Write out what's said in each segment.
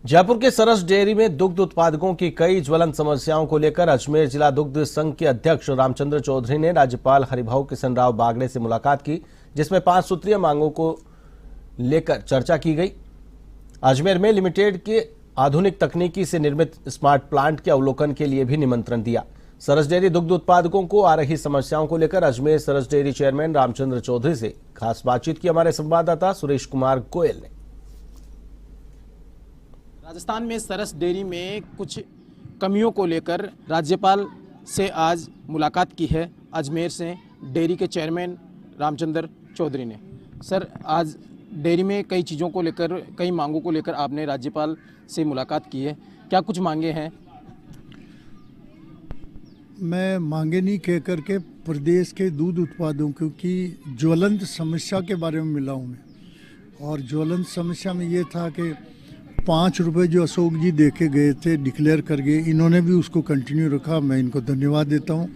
जयपुर के सरस डेयरी में दुग्ध उत्पादकों की कई ज्वलंत समस्याओं को लेकर अजमेर जिला दुग्ध संघ के अध्यक्ष रामचंद्र चौधरी ने राज्यपाल हरिभाऊ किशन राव बागड़े से मुलाकात की, जिसमें 5 सूत्रीय मांगों को लेकर चर्चा की गई। अजमेर में लिमिटेड के आधुनिक तकनीकी से निर्मित स्मार्ट प्लांट के अवलोकन के लिए भी निमंत्रण दिया। सरस डेयरी दुग्ध उत्पादकों को आ रही समस्याओं को लेकर अजमेर सरस डेयरी चेयरमैन रामचंद्र चौधरी से खास बातचीत की हमारे संवाददाता सुरेश कुमार गोयल ने। राजस्थान में सरस डेयरी में कुछ कमियों को लेकर राज्यपाल से आज मुलाकात की है अजमेर से डेयरी के चेयरमैन रामचंद्र चौधरी ने। सर, आज डेयरी में कई चीज़ों को लेकर, कई मांगों को लेकर आपने राज्यपाल से मुलाकात की है, क्या कुछ मांगे हैं? मैं मांगे नहीं कह करके प्रदेश के दूध उत्पादकों की ज्वलंत समस्या के बारे में मिला हूँ मैं। और ज्वलंत समस्या में ये था कि 5 रुपए जो अशोक जी देके गए थे, डिक्लेयर कर गए, इन्होंने भी उसको कंटिन्यू रखा। मैं इनको धन्यवाद देता हूँ।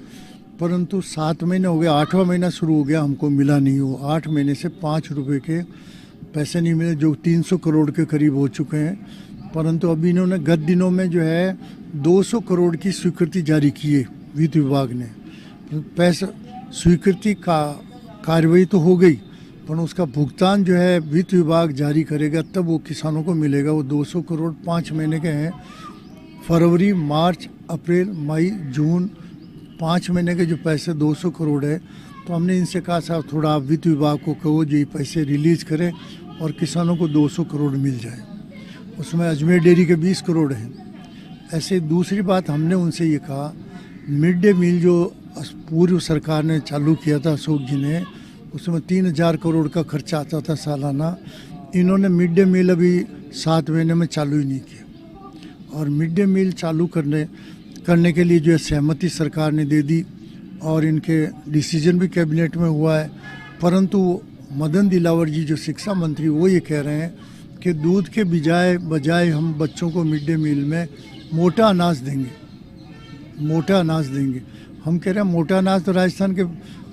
परंतु 7 महीने हो गए, 8वां महीना शुरू हो गया, हमको मिला नहीं हो। 8 महीने से 5 रुपए के पैसे नहीं मिले, जो 300 करोड़ के करीब हो चुके हैं। परंतु अभी इन्होंने गत दिनों में जो है 200 करोड़ की स्वीकृति जारी की है वित्त विभाग ने। पैसा स्वीकृति का कार्रवाई तो हो गई, पर उसका भुगतान जो है वित्त विभाग जारी करेगा, तब वो किसानों को मिलेगा। वो 200 करोड़ 5 महीने के हैं। फरवरी, मार्च, अप्रैल, मई, जून 5 महीने के जो पैसे 200 करोड़ है, तो हमने इनसे कहा साहब थोड़ा आप वित्त विभाग को कहो जो ये पैसे रिलीज करें और किसानों को 200 करोड़ मिल जाए। उसमें अजमेर डेयरी के 20 करोड़ हैं। ऐसे दूसरी बात हमने उनसे ये कहा, मिड डे मील जो पूर्व सरकार ने चालू किया था अशोक जी ने, उसमें 3000 करोड़ का खर्चा आता था सालाना। इन्होंने मिड डे मील अभी 7 महीने में चालू ही नहीं किया। और मिड डे मील चालू करने के लिए जो है सहमति सरकार ने दे दी और इनके डिसीजन भी कैबिनेट में हुआ है। परंतु मदन दिलावर जी जो शिक्षा मंत्री, वो ये कह रहे हैं कि दूध के बजाय हम बच्चों को मिड डे मील में मोटा अनाज देंगे, मोटा अनाज देंगे। हम कह रहे हैं मोटा अनाज तो राजस्थान के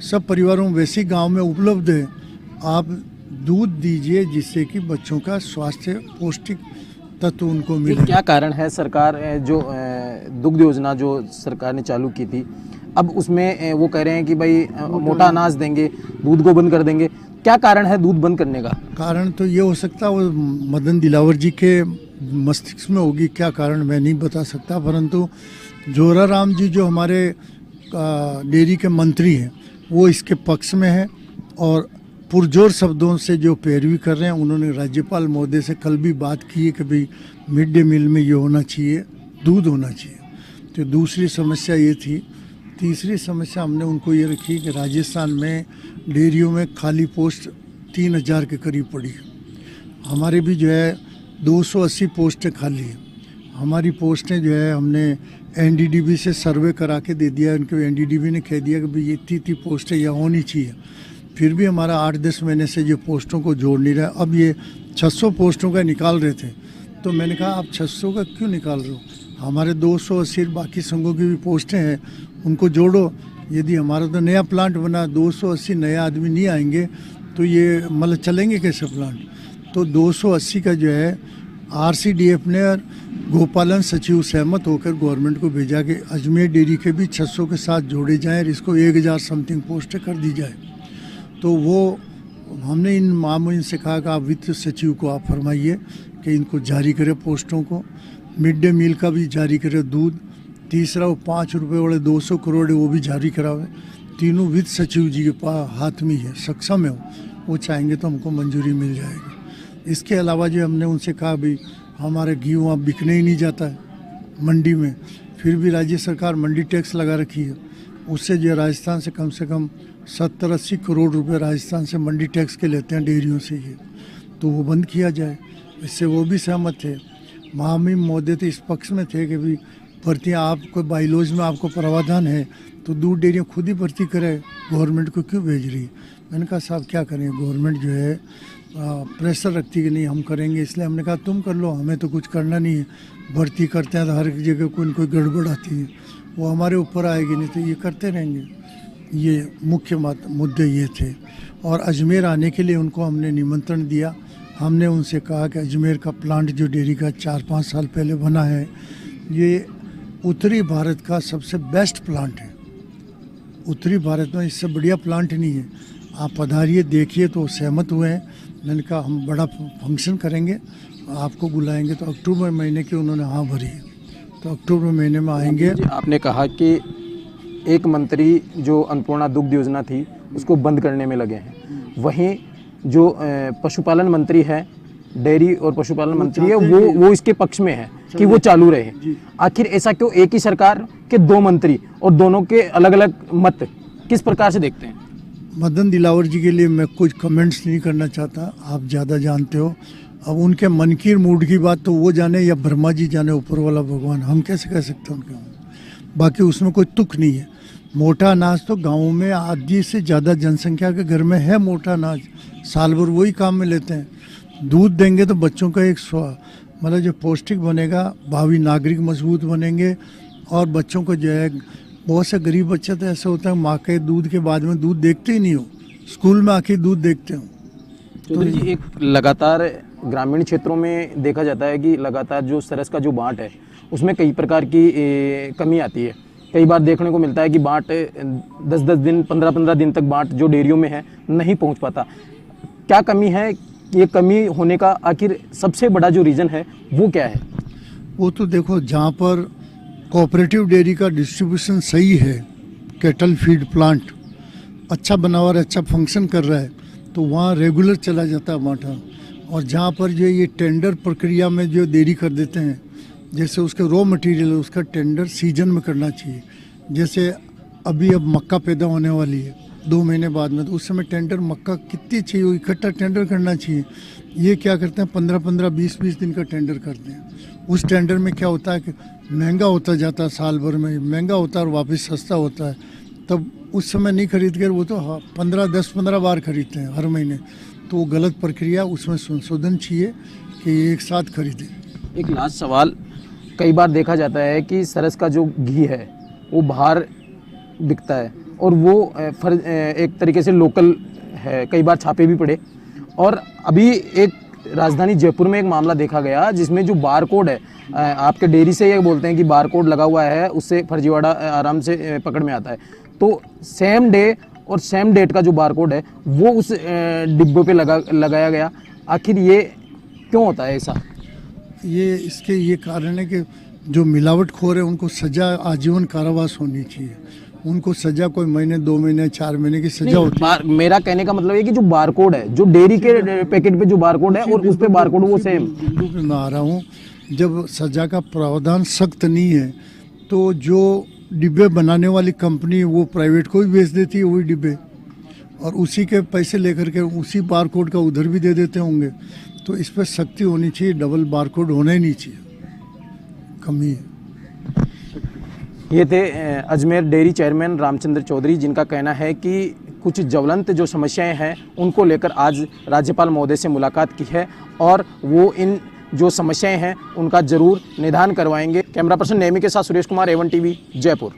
सब परिवारों में वैसे गांव में उपलब्ध है। आप दूध दीजिए जिससे कि बच्चों का स्वास्थ्य पौष्टिक तत्व उनको मिले। क्या कारण है सरकार जो दुग्ध योजना जो सरकार ने चालू की थी, अब उसमें वो कह रहे हैं कि भाई मोटा अनाज देंगे, दूध को बंद कर देंगे, क्या कारण है दूध बंद करने का? कारण तो ये हो सकता है वो मदन दिलावर जी के मस्तिष्क में होगी, क्या कारण मैं नहीं बता सकता। परंतु जोरा राम जी जो हमारे डेयरी के मंत्री हैं, वो इसके पक्ष में है और पुरजोर शब्दों से जो पैरवी कर रहे हैं। उन्होंने राज्यपाल महोदय से कल भी बात की है कि भाई मिड डे मील में ये होना चाहिए, दूध होना चाहिए। तो दूसरी समस्या ये थी। तीसरी समस्या हमने उनको ये रखी कि राजस्थान में डेयरियों में खाली पोस्ट 3000 के करीब पड़ी है। हमारे भी जो है 280 पोस्टें खाली हैं। हमारी पोस्टें जो है हमने एनडीडीबी से सर्वे करा के दे दिया। उनको एनडीडीबी ने कह दिया कि भाई ये इतनी पोस्टें यहाँ होनी चाहिए। फिर भी हमारा 8-10 महीने से ये पोस्टों को जोड़ नहीं रहा। अब ये 600 पोस्टों का निकाल रहे थे, तो मैंने कहा आप 600 का क्यों निकाल रहे हो? हमारे 280 बाकी संघों की भी पोस्टें हैं, उनको जोड़ो। यदि हमारा तो नया प्लांट बना, 280 नए आदमी नहीं आएंगे तो ये मतलब चलेंगे कैसे प्लांट? तो 280 का जो है आरसीडीएफ ने और गोपालन सचिव सहमत होकर गवर्नमेंट को भेजा कि अजमेर डेयरी के भी 600 के साथ जोड़े जाएं और इसको 1000 समथिंग पोस्टें कर दी जाए। तो वो हमने इन मामलों से कहा कि आप वित्त सचिव को आप फरमाइए कि इनको जारी करें पोस्टों को। मिड डे मील का भी जारी करें दूध। तीसरा वो 5 रुपये वाले 200 करोड़ है, वो भी जारी करावे। तीनों वित्त सचिव जी के हाथ में है, सक्षम है। वो चाहेंगे तो हमको मंजूरी मिल जाएगी। इसके अलावा जो हमने उनसे कहा भाई हमारे घी वहाँ बिकने ही नहीं जाता है मंडी में, फिर भी राज्य सरकार मंडी टैक्स लगा रखी है। उससे जो राजस्थान से कम 70-80 करोड़ रुपए राजस्थान से मंडी टैक्स के लेते हैं डेयरियों से ये, तो वो बंद किया जाए। इससे वो भी सहमत थे। महामहिम महोदय तो इस पक्ष में थे कि भाई भर्तियाँ आपको बाइलॉज में आपको प्रावधान है तो दूध डेयरियाँ खुद ही भर्ती करे, गवर्नमेंट को क्यों भेज रही है? मैंने कहा साहब क्या करें, गवर्नमेंट जो है प्रेशर रखती है कि नहीं हम करेंगे, इसलिए हमने कहा तुम कर लो, हमें तो कुछ करना नहीं है। भर्ती करते हैं तो हर जगह कोई न कोई गड़बड़ आती है, वो हमारे ऊपर आएगी, नहीं तो ये करते रहेंगे। ये मुख्य मुद्दे ये थे। और अजमेर आने के लिए उनको हमने निमंत्रण दिया। हमने उनसे कहा कि अजमेर का प्लांट जो डेयरी का 4-5 साल पहले बना है, ये उत्तरी भारत का सबसे बेस्ट प्लांट है। उत्तरी भारत में इससे बढ़िया प्लांट नहीं है। आप पधारिए, देखिए। तो सहमत हुए हैं। मैंने कहा हम बड़ा फंक्शन करेंगे, आपको बुलाएंगे। तो अक्टूबर महीने की उन्होंने हाँ भरी है, तो अक्टूबर महीने में आएंगे। आपने कहा कि एक मंत्री जो अन्नपूर्णा दुग्ध योजना थी उसको बंद करने में लगे हैं, वहीं जो पशुपालन मंत्री है, डेयरी और पशुपालन मंत्री है, वो इसके पक्ष में है कि वो चालू रहे। आखिर ऐसा क्यों? एक ही सरकार के दो मंत्री और दोनों के अलग अलग मत, किस प्रकार से देखते हैं? मदन दिलावर जी के लिए मैं कुछ कमेंट्स नहीं करना चाहता, आप ज़्यादा जानते हो। अब उनके मन की मूड की बात तो वो जाने या ब्रह्मा जी जाने, ऊपर वाला भगवान, हम कैसे कह सकते हैं उनके। बाकी उसमें कोई तुक नहीं है। मोटा अनाज तो गाँव में आधी से ज़्यादा जनसंख्या के घर में है मोटा अनाज, साल भर वही काम में लेते हैं। दूध देंगे तो बच्चों का एक मतलब जो पौष्टिक बनेगा, भावी नागरिक मजबूत बनेंगे। और बच्चों को जो है, बहुत से गरीब बच्चे तो ऐसे होता है माँ के दूध के बाद में दूध देखते ही नहीं हो, स्कूल में आके दूध देखते हो। चौधरी जी, एक लगातार ग्रामीण क्षेत्रों में देखा जाता है कि लगातार जो सरस का जो बाँट है उसमें कई प्रकार की कमी आती है। कई बार देखने को मिलता है कि बाँट 10-10 दिन, 15-15 दिन तक बाँट जो डेयरियों में है नहीं पहुंच पाता। क्या कमी है? ये कमी होने का आखिर सबसे बड़ा जो रीज़न है वो क्या है? वो तो देखो, जहाँ पर कोऑपरेटिव डेयरी का डिस्ट्रीब्यूशन सही है, कैटल फीड प्लांट अच्छा बना हुआ, अच्छा फंक्शन कर रहा है, तो वहाँ रेगुलर चला जाता है बाँटा। और जहाँ पर जो ये टेंडर प्रक्रिया में जो देरी कर देते हैं, जैसे उसके रॉ मटेरियल उसका टेंडर सीजन में करना चाहिए। जैसे अभी अब मक्का पैदा होने वाली है 2 महीने बाद में, तो उस समय टेंडर मक्का कितनी चाहिए वो इकट्ठा टेंडर करना चाहिए। ये क्या करते हैं, 15-15, 20-20 दिन का टेंडर करते हैं। उस टेंडर में क्या होता है कि महंगा होता जाता है, साल भर में महंगा होता है और वापस सस्ता होता है। तब उस समय नहीं खरीद कर वो तो 10-15 बार खरीदते हैं हर महीने। तो वो गलत प्रक्रिया, उसमें संशोधन चाहिए कि एक साथ खरीदें। एक लास्ट सवाल, कई बार देखा जाता है कि सरस का जो घी है वो बाहर बिकता है और वो एक तरीके से लोकल है, कई बार छापे भी पड़े। और अभी एक राजधानी जयपुर में एक मामला देखा गया जिसमें जो बार कोड है, आपके डेयरी से ये बोलते हैं कि बार कोड लगा हुआ है, उससे फर्जीवाड़ा आराम से पकड़ में आता है। तो सेम डे और सेम डेट का जो बार कोड है वो उस डिब्बे पे लगाया गया। आखिर ये क्यों होता है ऐसा? इसके ये कारण है कि जो मिलावटखोर है उनको सजा आजीवन कारावास होनी चाहिए। उनको सजा कोई महीने, 2 महीने, 4 महीने की सजा होती है। मेरा कहने का मतलब है कि जो बारकोड है, जो डेयरी के पैकेट पे जो बारकोड है और उस पे बारकोड वो सेम। मैं आ रहा हूँ, जब सजा का प्रावधान सख्त नहीं है तो जो डिब्बे बनाने वाली कंपनी वो प्राइवेट को भी बेच देती है वही डिब्बे, और उसी के पैसे लेकर के उसी बारकोड का उधर भी दे देते होंगे। तो इस पर सख्ती होनी चाहिए, डबल बारकोड होना ही नहीं चाहिए, कमी है। ये थे अजमेर डेयरी चेयरमैन रामचंद्र चौधरी, जिनका कहना है कि कुछ ज्वलंत जो समस्याएं हैं उनको लेकर आज राज्यपाल महोदय से मुलाकात की है और वो इन जो समस्याएं हैं उनका जरूर निदान करवाएंगे। कैमरा पर्सन नेमी के साथ सुरेश कुमार, A1 TV, जयपुर।